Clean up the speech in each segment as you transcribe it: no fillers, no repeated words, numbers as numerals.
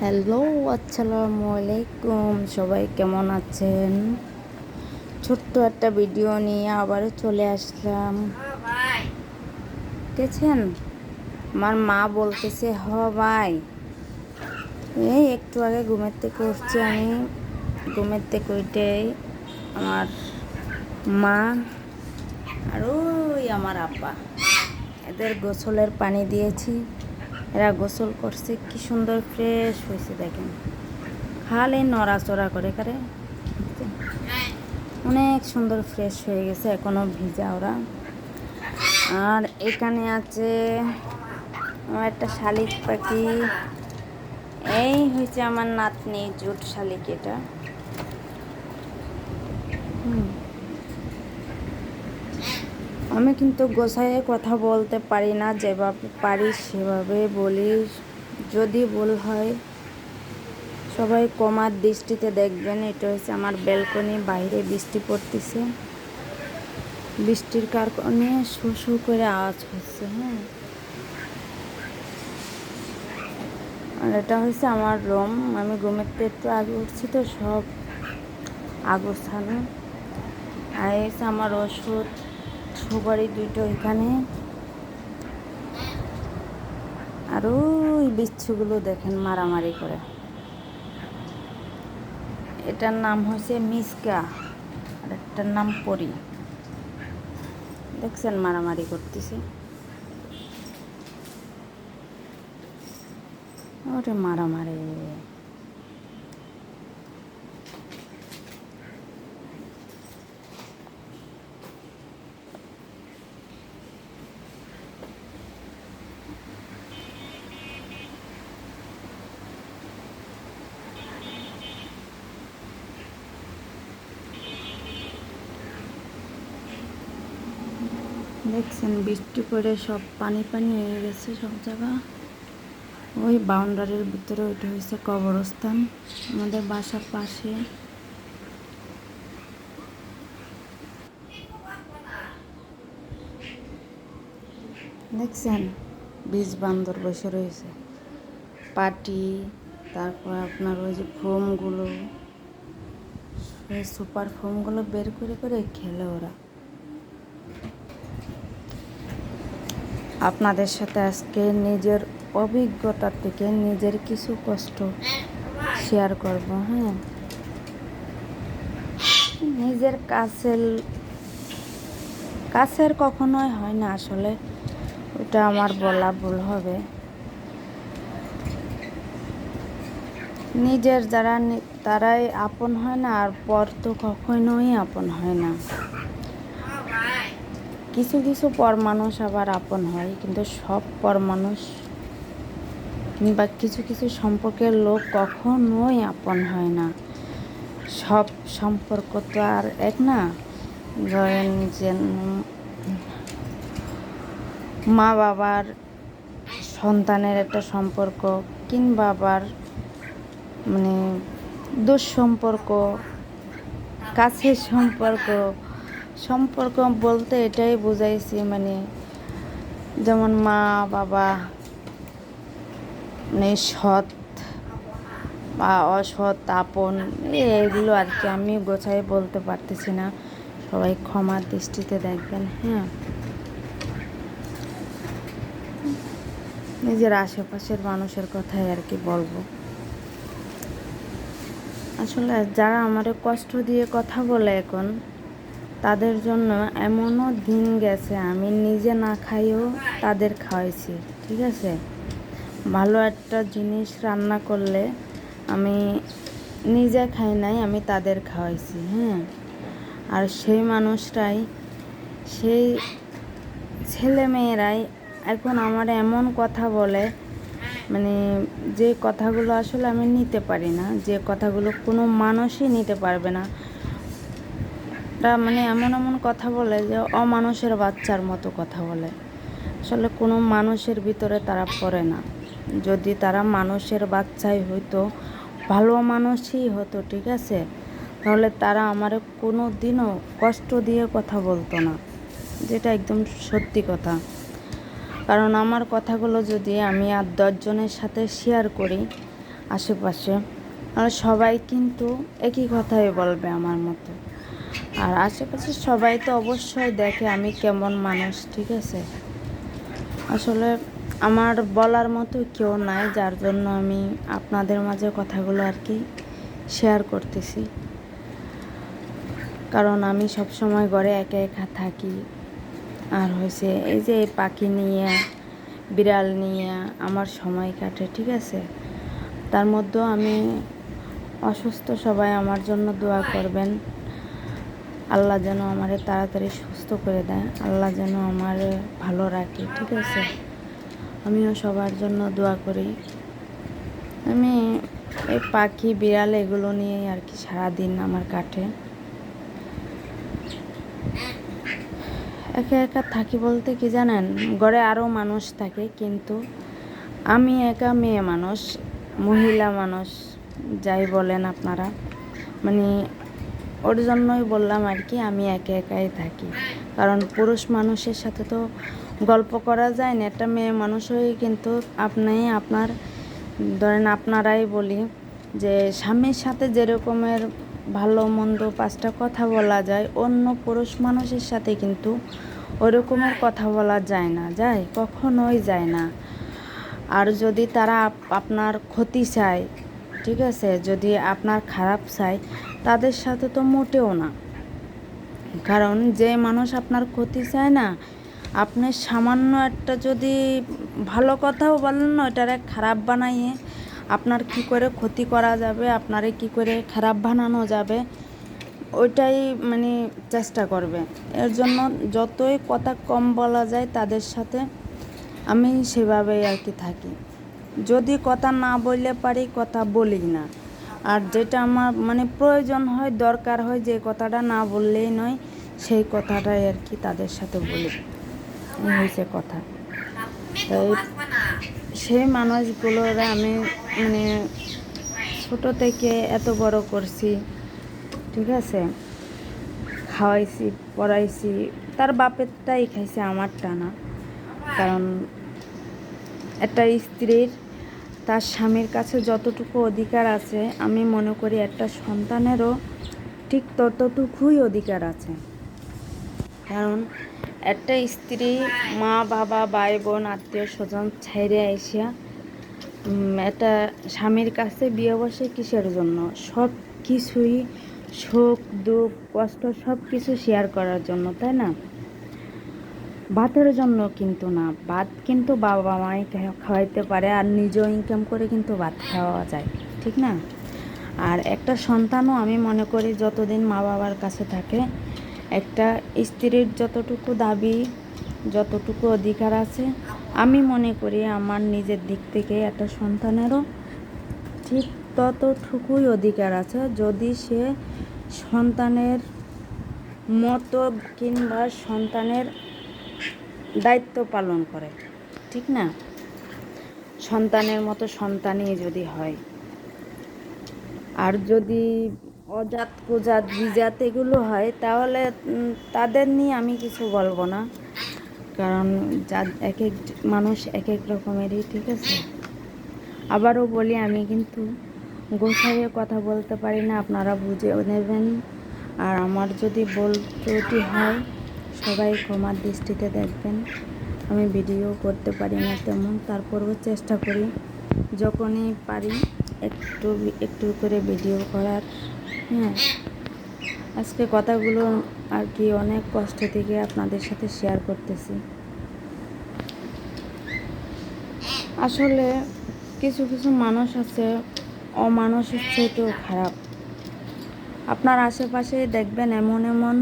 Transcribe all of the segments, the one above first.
Hello, আসসালামু আলাইকুম। সবাই কেমন আছেন? ছোট্ট একটা ভিডিও নিয়ে আবারও চলে আসলাম। দেখেছেন, আমার মা বলতেছে ভাই। এই একটু আগে ঘুমের থেকে উঠছি আমি। ঘুমের থেকে উঠেই আমার মা আর ওই আমার আব্বা, এদের গোসলের পানি দিয়েছি। এরা গোসল করছে, কি সুন্দর ফ্রেশ হয়েছে দেখেন। খালি নড়াচড়া করে করে অনেক সুন্দর ফ্রেশ হয়ে গেছে, এখনো ভিজা ওরা। আর এখানে আছে আমার একটা শালিক পাখি। এই হয়েছে আমার নাতনি, জুট শালিক এটা। আমি কিন্তু গোছাইয়ে কথা বলতে পারি না, যেভাবে পারি সেভাবে বলি। যদি ভুল হয় সবাই কমার দৃষ্টিতে দেখবেন। এটা হচ্ছে আমার ব্যালকনি, বাইরে বৃষ্টি পড়তেছে। বৃষ্টির কারণে শু শু করে আওয়াজ হচ্ছে। আর এটা হচ্ছে আমার রুম। আমি ঘুমের থেকে একটু আগে উঠছি তো সব আগোছানো। আর হচ্ছে আমার ওষুধ সুপারি দুটো এখানে। আর ওই বিচ্ছুগুলো দেখেন মারামারি করে। এটার নাম হচ্ছে মিসকা, আর একটার নাম পরি। দেখছেন মারামারি করতেছে। ওরে মারামারি। দেখছেন বৃষ্টি পড়ে সব পানি পানি হয়ে গেছে সব জায়গা। ওই বাউন্ডারির ভিতরে ওইটা হয়েছে কবরস্থান, আমাদের বাসার পাশে। দেখছেন বীজ বান্দর বসে রয়েছে, পাটি, তারপর আপনার ওই যে ফোমগুলো, ওই সুপার ফোমগুলো বের করে করে খেলে ওরা। আপনাদের সাথে আজকে নিজের অভিজ্ঞতা থেকে নিজের কিছু কষ্ট শেয়ার করব। নিজের কাছের কখনোই হয় না আসলে, ওটা আমার বলা ভুল হবে। নিজের যারা তারাই আপন হয় না, আর পর তো কখনোই আপন হয় না। কিছু কিছু পর মানুষ আবার আপন হয়, কিন্তু সব পর মানুষ কিংবা কিছু কিছু সম্পর্কের লোক কখনোই আপন হয় না। সব সম্পর্ক তো আর এক না। ধরেন যে মা বাবার সন্তানের একটা সম্পর্ক, কিংবা আবার মানে দুঃসম্পর্ক, কাছের সম্পর্ক। সম্পর্ক বলতে এটাই বুঝাইছি, মানে যেমন মা বাবা, মানে সৎ বা অসৎ, আপন, এগুলো আর কি। আমি গোছাই বলতে পারতেছি না, সবাই ক্ষমার দৃষ্টিতে দেখবেন। নিজের আশেপাশের মানুষের কথাই আর কি বলবো। আসলে যারা আমারে কষ্ট দিয়ে কথা বলে এখন, তাদের জন্য এমনও দিন গেছে আমি নিজে না খাইও তাদের খাওয়াইছি। ঠিক আছে, ভালো একটা জিনিস রান্না করলে আমি নিজে খাই নাই, আমি তাদের খাওয়াইছি। আর সেই মানুষরাই, সেই ছেলে মেয়েরাই এখন আমার এমন কথা বলে, মানে যে কথাগুলো আসলে আমি নিতে পারি না, যে কথাগুলো কোনো মানুষই নিতে পারবে না। মানে এমন এমন কথা বলে যে অমানুষের বাচ্চার মতো কথা বলে। আসলে কোনো মানুষের ভিতরে তারা পড়ে না। যদি তারা মানুষের বাচ্চাই হইতো, ভালো মানুষই হতো, ঠিক আছে, তাহলে তারা আমার কোনো দিনও কষ্ট দিয়ে কথা বলতো না, যেটা একদম সত্যি কথা। কারণ আমার কথাগুলো যদি আমি আর 10 জনের সাথে শেয়ার করি, আশেপাশে, আর সবাই কিন্তু একই কথাই বলবে আমার মতো। আর আশেপাশে সবাই তো অবশ্যই দেখে আমি কেমন মানুষ, ঠিক আছে। আসলে আমার বলার মতো কেউ নাই, যার জন্য আমি আপনাদের মাঝে কথাগুলো আর কি শেয়ার করতেছি। কারণ আমি সব সময় ঘরে একা একা থাকি, আর হয়েছে এই যে পাখি নিয়ে, বিড়াল নিয়ে আমার সময় কাটে, ঠিক আছে। তার মধ্যেও আমি অসুস্থ, সবাই আমার জন্য দোয়া করবেন। আল্লাহ যেন আমারে তাড়াতাড়ি সুস্থ করে দেয়, আল্লাহ যেন আমার ভালো রাখে, ঠিক আছে। আমিও সবার জন্য দোয়া করি। আমি এই পাখি বিড়াল এগুলো নিয়েই আর কি সারাদিন আমার কাটে। একা একা থাকি বলতে কি জানেন, ঘরে আরও মানুষ থাকে, কিন্তু আমি একা মেয়ে মানুষ, মহিলা মানুষ, যাই বলেন আপনারা, মানে ওর জন্যই বললাম আর কি আমি একা একাই থাকি। কারণ পুরুষ মানুষের সাথে তো গল্প করা যায় না, একটা মেয়ে মানুষ হয়ে কিন্তু আপনার ধরেন আপনারাই বলি যে স্বামীর সাথে যেরকমের ভালো মন্দ 5টা কথা বলা যায়, অন্য পুরুষ মানুষের সাথে কিন্তু ওরকমের কথা বলা যায় না, যায় কখনোই যায় না। আর যদি তারা আপনার ক্ষতি চায়, ঠিক আছে, যদি আপনার খারাপ চায়, তাদের সাথে তো মোটেও না। কারণ যে মানুষ আপনার ক্ষতি চায় না, আপনি সামান্য একটা যদি ভালো কথাও বলেন না, ওইটার এক খারাপ বানাইয়ে আপনার কি করে ক্ষতি করা যাবে, আপনারে কি করে খারাপ বানানো যাবে, ওইটাই মানে চেষ্টা করবে। এর জন্য যতই কথা কম বলা যায় তাদের সাথে, আমি সেভাবেই আর কি থাকি। যদি কথা না বললে পারি, কথা বলি না। আর যেটা আমার মানে প্রয়োজন হয়, দরকার হয়, যে কথাটা না বললেই নয়, সেই কথাটাই আর কি তাদের সাথে বলি। এই হয়েছে কথা। তাই সেই মানুষগুলোর আমি মানে ছোট থেকে এত বড় করছি, ঠিক আছে, খাওয়াইছি, পড়াইছি, তার বাপেরটাই খাইছে, আমারটা না। কারণ একটা স্ত্রীর তার স্বামীর কাছে যতটুকু অধিকার আছে, আমি মনে করি একটা সন্তানেরও ঠিক ততটুকুই অধিকার আছে। কারণ একটা স্ত্রী মা বাবা ভাই বোন আত্মীয় স্বজন ছাইরে আইসা একটা স্বামীর কাছে বিয়ে বসে কিসের জন্য? সব কিছুই, সুখ দুঃখ কষ্ট সব কিছু শেয়ার করার জন্য, তাই না? ভাতের জন্য কিন্তু না। ভাত কিন্তু বাবা মাই খাওয়াইতে পারে, আর নিজেও ইনকাম করে কিন্তু ভাত খাওয়া যায়, ঠিক না? আর একটা সন্তানও আমি মনে করি যতদিন মা বাবার কাছে থাকে, একটা স্ত্রীর যতটুকু দাবি, যতটুকু অধিকার আছে, আমি মনে করি আমার নিজের দিক থেকে একটা সন্তানেরও ঠিক ততটুকুই অধিকার আছে, যদি সে সন্তানের মতো কিংবা সন্তানের দায়িত্ব পালন করে, ঠিক না? সন্তানের মতো সন্তানই যদি হয়। আর যদি অজাত কুজাত বিজাত এগুলো হয়, তাহলে তাদের নিয়ে আমি কিছু বলবো না। কারণ এক এক মানুষ এক এক রকমেরই, ঠিক আছে। আবারও বলি, আমি কিন্তু গোছাইয়ে কথা বলতে পারি না, আপনারা বুঝে নেবেন। আর আমার যদি ত্রুটি হয়, সবাই ক্ষমার দৃষ্টিতে দেখবেন। আমি ভিডিও করতে পারি না তেমন, তারপরেও চেষ্টা করি যখনই পারি একটু একটু করে ভিডিও করার। হ্যাঁ, আজকে কথাগুলো আর কি অনেক কষ্ট থেকে আপনাদের সাথে শেয়ার করতেছি। আসলে কিছু কিছু মানুষ আছে অমানুষের চাইতেও খারাপ। আপনার আশেপাশে দেখবেন এমন এমন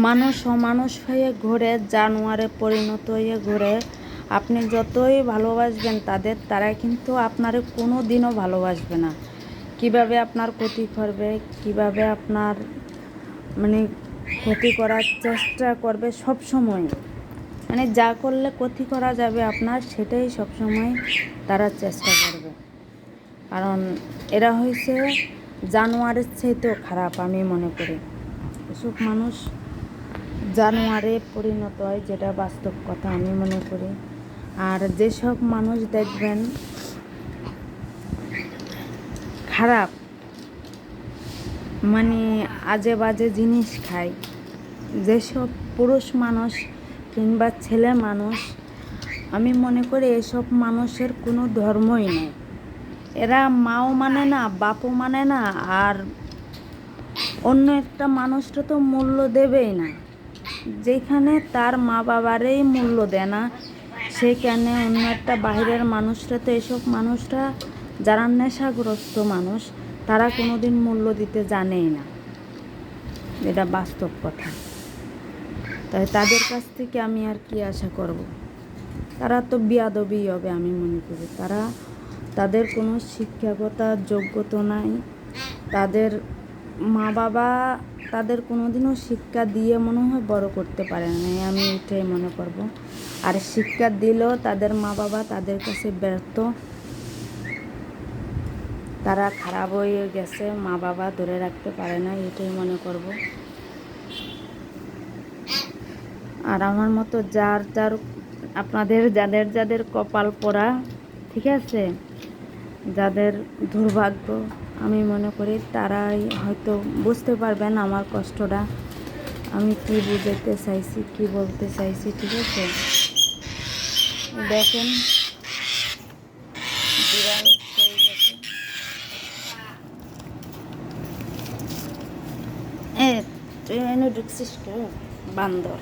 মানুষ অমানুষ হয়ে ঘুরে, জানোয়ারে পরিণত হয়ে ঘুরে। আপনি যতই ভালোবাসবেন তাদের, তারা কিন্তু আপনারে কোনো দিনও ভালোবাসবে না। কিভাবে আপনার ক্ষতি করবে, কিভাবে আপনার মানে ক্ষতি করার চেষ্টা করবে সব সময়, মানে যা করলে ক্ষতি করা যাবে আপনার, সেটাই সব সময় তারা চেষ্টা করবে। কারণ এরা হয়েছে জানোয়ারের চাইতেও খারাপ, আমি মনে করি। এসব মানুষ জানোয়ারে পরিণত হয়, যেটা বাস্তব কথা আমি মনে করি। আর যেসব মানুষ দেখবেন খারাপ, মানে আজে বাজে জিনিস খায়। যেসব পুরুষ মানুষ কিংবা ছেলে মানুষ, আমি মনে করি এসব মানুষের কোনো ধর্মই নেই। এরা মাও মানে না, বাপও মানে না, আর অন্য একটা মানুষটা তো মূল্য দেবেই না। যেখানে তার মা বাবারই মূল্য দেয় না, সেখানে অন্য একটা বাইরের মানুষরা তো, এসব মানুষরা যারা নেশাগ্রস্ত মানুষ, তারা কোনোদিন মূল্য দিতে জানেই না। এটা বাস্তব কথা। তাই তাদের কাছ থেকে আমি আর কি আশা করব? তারা তো বেয়াদবি হবে আমি মনে করি। তাদের কোনো শিক্ষাগত যোগ্যতা নাই। তাদের মা বাবা তাদের কোনোদিনও শিক্ষা দিয়ে মনে হয় বড় করতে পারে না, আমি এটাই মনে করব। আর শিক্ষা দিলেও তাদের মা বাবা তাদের কাছে ব্যর্থ, তারা খারাপ হয়ে গেছে, মা বাবা ধরে রাখতে পারে না, এটাই মনে করব। আর আমার মতো আপনাদের যাদের কপাল পোড়া, ঠিক আছে, যাদের দুর্ভাগ্য, আমি মনে করি তারাই হয়তো বুঝতে পারবেন আমার কষ্টটা, আমি কি বুঝাতে চাইছি, কি বলতে চাইছি, ঠিক আছে। দেখেন বিড়াল হয়ে গেছে। তুই এনে ঢুকছিস কে বান্দর?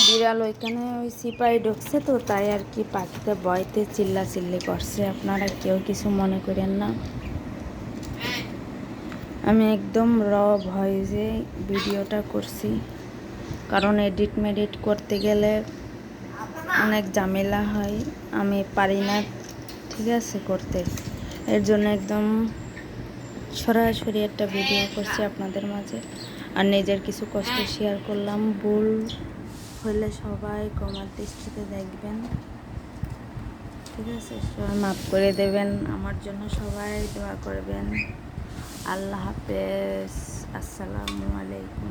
বিড়াল ওইখানে ওই সিপাহি ঢুকছে তো, তাই আর কি পাখিতে ভয়তে চিল্লাচিল্লি করছে। আপনারা কেউ কিছু মনে করেন না। আমি একদম ভয়েসে ভিডিওটা করছি, কারণ এডিট মেডিট করতে গেলে অনেক ঝামেলা হয়, আমি পারি না, ঠিক আছে, করতে। এর জন্য একদম সরাসরি একটা ভিডিও করছি আপনাদের মাঝে, আর নিজের কিছু কষ্ট শেয়ার করলাম। ভুল হলে সবাই ক্ষমার দৃষ্টিতে দেখবেন, ঠিক আছে, সবাই মাফ করে দেবেন। আমার জন্য সবাই দোয়া করবেন। আল্লাহ হাফেজ, আসসালামু আলাইকুম।